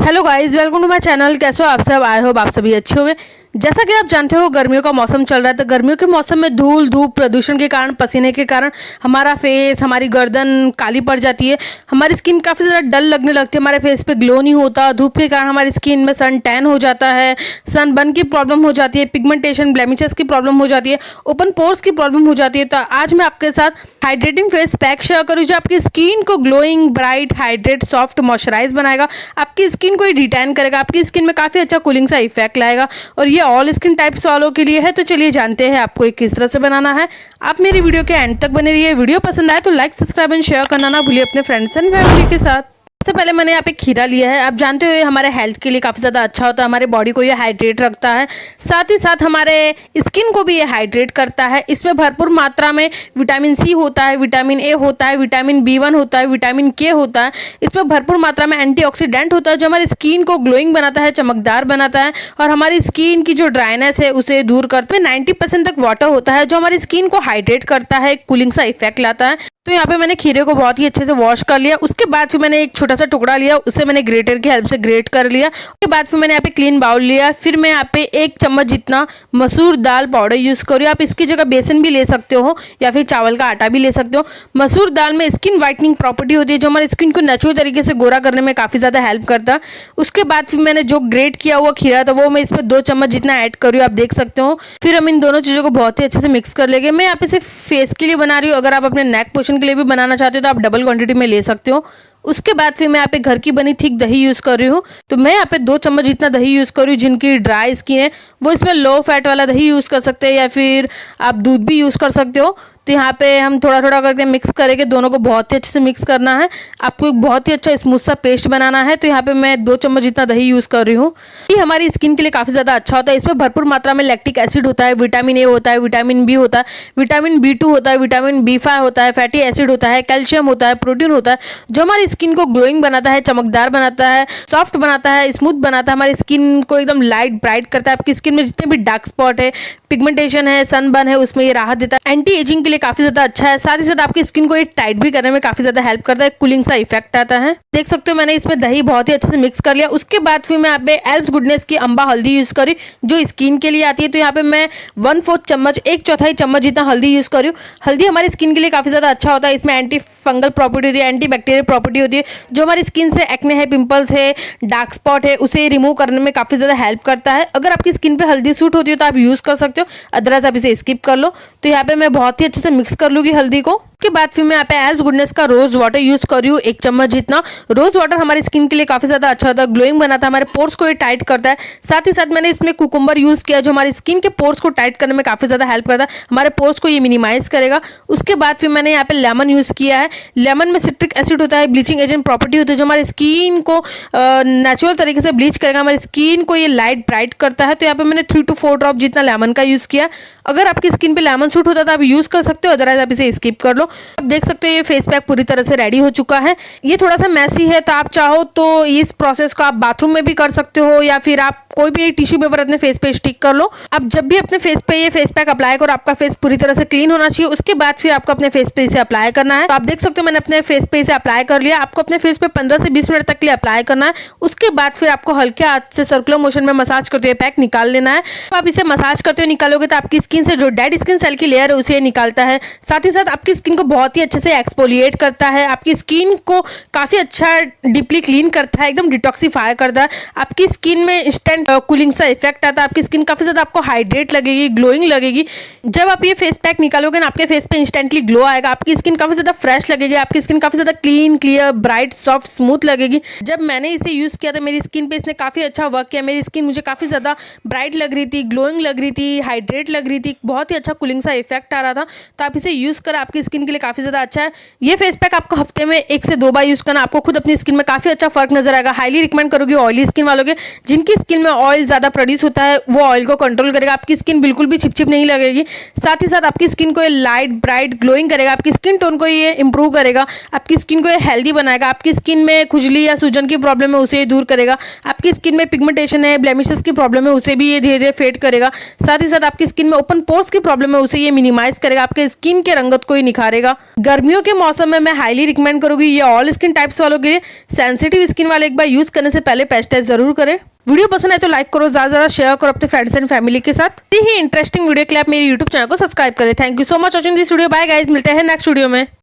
Hello guys, welcome to my channel. कैसे हो आप सब? आई होप आप सभी अच्छे होंगे। जैसा कि आप जानते हो गर्मियों का मौसम चल रहा है, तो गर्मियों के मौसम में धूल धूप प्रदूषण के कारण, पसीने के कारण हमारा फेस, हमारी गर्दन काली पड़ जाती है। हमारी स्किन काफ़ी ज़्यादा डल लगने लगती है, हमारे फेस पे ग्लो नहीं होता। धूप के कारण हमारी स्किन में सन टैन हो जाता है, सन बर्न की प्रॉब्लम हो जाती है, पिगमेंटेशन ब्लेमिशेस की प्रॉब्लम हो जाती है, ओपन पोर्स की प्रॉब्लम हो जाती है। तो आज मैं आपके साथ हाइड्रेटिंग फेस पैक शेयर करूँ जो आपकी स्किन को glowing, bright, hydrate, soft, moisturise बनाएगा। आपकी स्किन को रिटेन करेगा, आपकी स्किन में काफ़ी अच्छा कूलिंग सा इफेक्ट लाएगा और ये ऑल स्किन टाइप्स वालों के लिए है। तो चलिए जानते हैं आपको ये किस तरह से बनाना है। आप मेरी वीडियो के एंड तक बने रहिए। वीडियो पसंद आए तो लाइक, सब्सक्राइब एंड शेयर करना ना भूलिए अपने फ्रेंड्स एंड फैमिली के साथ। सबसे पहले मैंने यहाँ पे खीरा लिया है। आप जानते हो ये हमारे हेल्थ के लिए काफ़ी ज़्यादा अच्छा होता है, हमारे बॉडी को ये हाइड्रेट रखता है, साथ ही साथ हमारे स्किन को भी ये हाइड्रेट करता है। इसमें भरपूर मात्रा में विटामिन सी होता है, विटामिन ए होता है, विटामिन B1 होता है, विटामिन के होता है। इसमें भरपूर मात्रा में एंटीऑक्सीडेंट होता है जो हमारी स्किन को ग्लोइंग बनाता है, चमकदार बनाता है और हमारी स्किन की जो ड्राइनेस है उसे दूर करता है। 90% तक वाटर होता है जो हमारी स्किन को हाइड्रेट करता है, कूलिंग सा इफेक्ट लाता है। तो यहाँ पे मैंने खीरे को बहुत ही अच्छे से वॉश कर लिया। उसके बाद फिर मैंने एक छोटा सा टुकड़ा लिया, उसे मैंने ग्रेटर की हेल्प से ग्रेट कर लिया। उसके बाद फिर मैंने यहाँ पे क्लीन बाउल लिया। फिर मैं यहाँ पे 1 चम्मच जितना मसूर दाल पाउडर यूज़ करूँ। आप इसकी जगह बेसन भी ले सकते हो या फिर चावल का आटा भी ले सकते हो। मसूर दाल में स्किन वाइटनिंग प्रॉपर्टी होती है जो हमारी स्किन को नेचुरल तरीके से गोरा करने में काफ़ी ज़्यादा हेल्प करता है। उसके बाद फिर मैंने जो ग्रेट किया हुआ खीरा था वो मैं इसमें 2 चम्मच जितना ऐड कर रही हूँ, आप देख सकते हो। फिर हम इन दोनों चीज़ों को बहुत ही अच्छे से मिक्स कर लेंगे। मैं यहाँ पे सिर्फ फेस के लिए बना रही हूँ, अगर आप अपने नेक पोर्शन के लिए भी बनाना चाहते हो तो आप डबल क्वांटिटी में ले सकते हो। उसके बाद फिर मैं यहाँ पे घर की बनी थिक दही यूज़ कर रही हूँ। तो मैं यहाँ पे 2 चम्मच जितना दही यूज़ कर रही हूँ। जिनकी ड्राई स्किन है वो इसमें लो फैट वाला दही यूज़ कर सकते हैं या फिर आप दूध भी यूज़ कर सकते हो। तो यहाँ पे हम थोड़ा थोड़ा करके मिक्स करेंगे, दोनों को बहुत ही अच्छे से मिक्स करना है। आपको एक बहुत ही अच्छा स्मूथ सा पेस्ट बनाना है। तो यहाँ पे मैं 2 चम्मच जितना दही यूज़ कर रही हूँ। ये हमारी स्किन के लिए काफ़ी ज़्यादा अच्छा होता है। इसमें भरपूर मात्रा में लैक्टिक एसिड होता है, विटामिन ए होता है, विटामिन बी होता है, विटामिन B2 होता है, विटामिन B5 होता है, फैटी एसिड होता है, कैल्शियम होता है, प्रोटीन होता है जो हमारी स्किन को ग्लोइंग बनाता है, चमकदार बनाता है, सॉफ्ट बनाता है, स्मूथ बनाता है, हमारी स्किन को एकदम लाइट ब्राइट करता है। आपकी स्किन में जितने भी डार्क स्पॉट है, पिगमेंटेशन है, सनबर्न है, उसमें ये राहत देता है। एंटी एजिंग के लिए काफ़ी ज़्यादा अच्छा है। साथ ही साथ आपकी स्किन को ये टाइट भी करने में काफ़ी ज़्यादा हेल्प करता है, कूलिंग सा इफेक्ट आता है। देख सकते हो मैंने इसमें दही बहुत ही अच्छे से मिक्स कर लिया। उसके बाद फिर मैं यहाँ पे एल्प्स गुडनेस की अम्बा हल्दी यूज़ करी जो स्किन के लिए आती है। तो यहाँ पे मैं 1/4 चम्मच, 1/4 चम्मच जितना हल्दी यूज़ करी हूँ। हल्दी हमारी स्किन के लिए काफ़ी ज़्यादा अच्छा होता है। इसमें एंटी फंगल प्रॉपर्टी होती है, एंटी बैक्टीरियल प्रॉपर्टी होती है जो हमारी स्किन से एक्ने है, पिंपल्स है, डार्क स्पॉट है, उसे रिमूव करने में काफ़ी ज़्यादा हेल्प करता है। अगर आपकी स्किन पे हल्दी सूट होती है तो आप यूज़ कर सकते हो, अदरवाइज आप इसे स्किप कर लो। तो यहाँ पे मैं बहुत ही अच्छे से मिक्स कर लूँगी हल्दी को। उसके बाद फिर मैं यहाँ पे एल्प्स गुडनेस का रोज वाटर यूज़ कर रही हूँ, 1 चम्मच जितना। रोज वाटर हमारी स्किन के लिए काफ़ी ज़्यादा अच्छा होता है, ग्लोइंग बनाता है, हमारे पोर्स को ये टाइट करता है। साथ ही साथ मैंने इसमें कुकुम्बर यूज़ किया जो हमारी स्किन के पोर्स को टाइट करने में काफ़ी ज़्यादा हेल्प करता है, हमारे पोर्स को ये मिनिमाइज करेगा। उसके बाद फिर मैंने यहाँ पे लेमन यूज़ किया है। लेमन में सिट्रिक एसिड होता है, ब्लीचिंग एजेंट प्रॉपर्टी होती है जो हमारी स्किन को नेचुरल तरीके से ब्लीच करेगा, हमारी स्किन को ये लाइट ब्राइट करता है। तो यहाँ पे मैंने 3 to 4 ड्रॉप जितना लेमन का यूज़ किया। अगर आपकी स्किन पे लेमन सूट होता है तो आप यूज़ कर सकते हो, अदरवाइज आप इसे स्किप कर लो। आप देख सकते हो ये फेस पैक पूरी तरह से रेडी हो चुका है। ये थोड़ा सा मैसी है तो आप चाहो तो इस प्रोसेस को आप बाथरूम में भी कर सकते हो या फिर आप कोई भी टिश्यू पेपर अपने फेस पे स्टिक कर लो। अब जब भी अपने फेस पे ये फेस पैक अप्लाई करो, आपका फेस पूरी तरह से क्लीन होना चाहिए। उसके बाद फिर आपको अपने फेस पे इसे अप्लाई करना है। तो आप देख सकते हो मैंने अपने फेस पे इसे अप्लाई कर लिया। आपको अपने फेस पे 15 से 20 मिनट तक के लिए अप्लाई करना है। उसके बाद फिर आपको हल्के हाथ से सर्कुलर मोशन में मसाज करते हुए पैक निकाल लेना है। तो आप इसे मसाज करते हुए निकालोगे तो आपकी स्किन से जो डेड स्किन सेल की लेयर है उसे निकालता है। साथ ही साथ आपकी स्किन को बहुत ही अच्छे से एक्सफोलिएट करता है, आपकी स्किन को काफ़ी अच्छा डीपली क्लीन करता है, एकदम डिटॉक्सीफाई करता है। आपकी स्किन में इंस्टेंट कूलिंग सा इफेक्ट आता है, आपकी स्किन काफ़ी ज़्यादा आपको हाइड्रेट लगेगी, ग्लोइंग लगेगी। जब आप ये फेस पैक निकालोगे ना आपके फेस पे इंस्टेंटली ग्लो आएगा, आपकी स्किन काफ़ी ज़्यादा फ्रेश लगेगी, आपकी स्किन काफ़ी ज़्यादा clean, clear, bright, soft, smooth लगेगी। जब मैंने इसे यूज़ किया था मेरी स्किन पे इसने काफ़ी अच्छा वर्क किया। मेरी स्किन मुझे काफ़ी ज़्यादा ब्राइट लग रही थी, ग्लोइंग लग रही थी, हाइड्रेट लग रही थी, बहुत ही अच्छा कूलिंग सा इफेक्ट आ रहा था। तो आप इसे यूज़ करें, आपकी स्किन के लिए काफ़ी ज़्यादा अच्छा है। ये फेस पैक आपको हफ्ते में 1 से 2 बार यूज़ करना, आपको खुद अपनी स्किन में काफ़ी अच्छा फर्क नजर आएगा। हाईली रिकमेंड करोगी ऑयली स्किन वालों के, जिनकी स्किन में ऑयल ज़्यादा प्रोड्यूस होता है, वो ऑयल को कंट्रोल करेगा, आपकी स्किन बिल्कुल भी चिपचिप नहीं लगेगी। साथ ही साथ आपकी स्किन को ये लाइट ब्राइट ग्लोइंग करेगा, आपकी स्किन टोन को ये इंप्रूव करेगा, आपकी स्किन को ये हेल्दी बनाएगा, आपकी स्किन में खुजली या सूजन की प्रॉब्लम है उसे दूर करेगा, आपकी स्किन में पिगमेंटेशन है, ब्लेमिशेस की प्रॉब्लम है उसे भी ये धीरे धीरे फेड करेगा। साथ ही साथ आपकी स्किन में ओपन पोर्स की प्रॉब्लम है उसे ये मिनिमाइज करेगा, आपके स्किन के रंगत को ही निखारेगा। करेगा। गर्मियों के मौसम में मैं हाईली रिकमेंड करूंगी ये ऑल स्किन टाइप्स वालों के लिए। सेंसिटिव स्किन वाले एक बार यूज करने से पहले पैच टेस्ट जरूर करें। वीडियो पसंद है तो लाइक करो, ज्यादा शेयर करो अपने फ्रेंड्स एंड फैमिली के साथ। ही इंटरेस्टिंग वीडियो के लिए आप मेरे यूट्यूब चैनल को सब्सक्राइब करें। Thank you so much watching this video. Bye guys, मिलते हैं नेक्स्ट वीडियो में।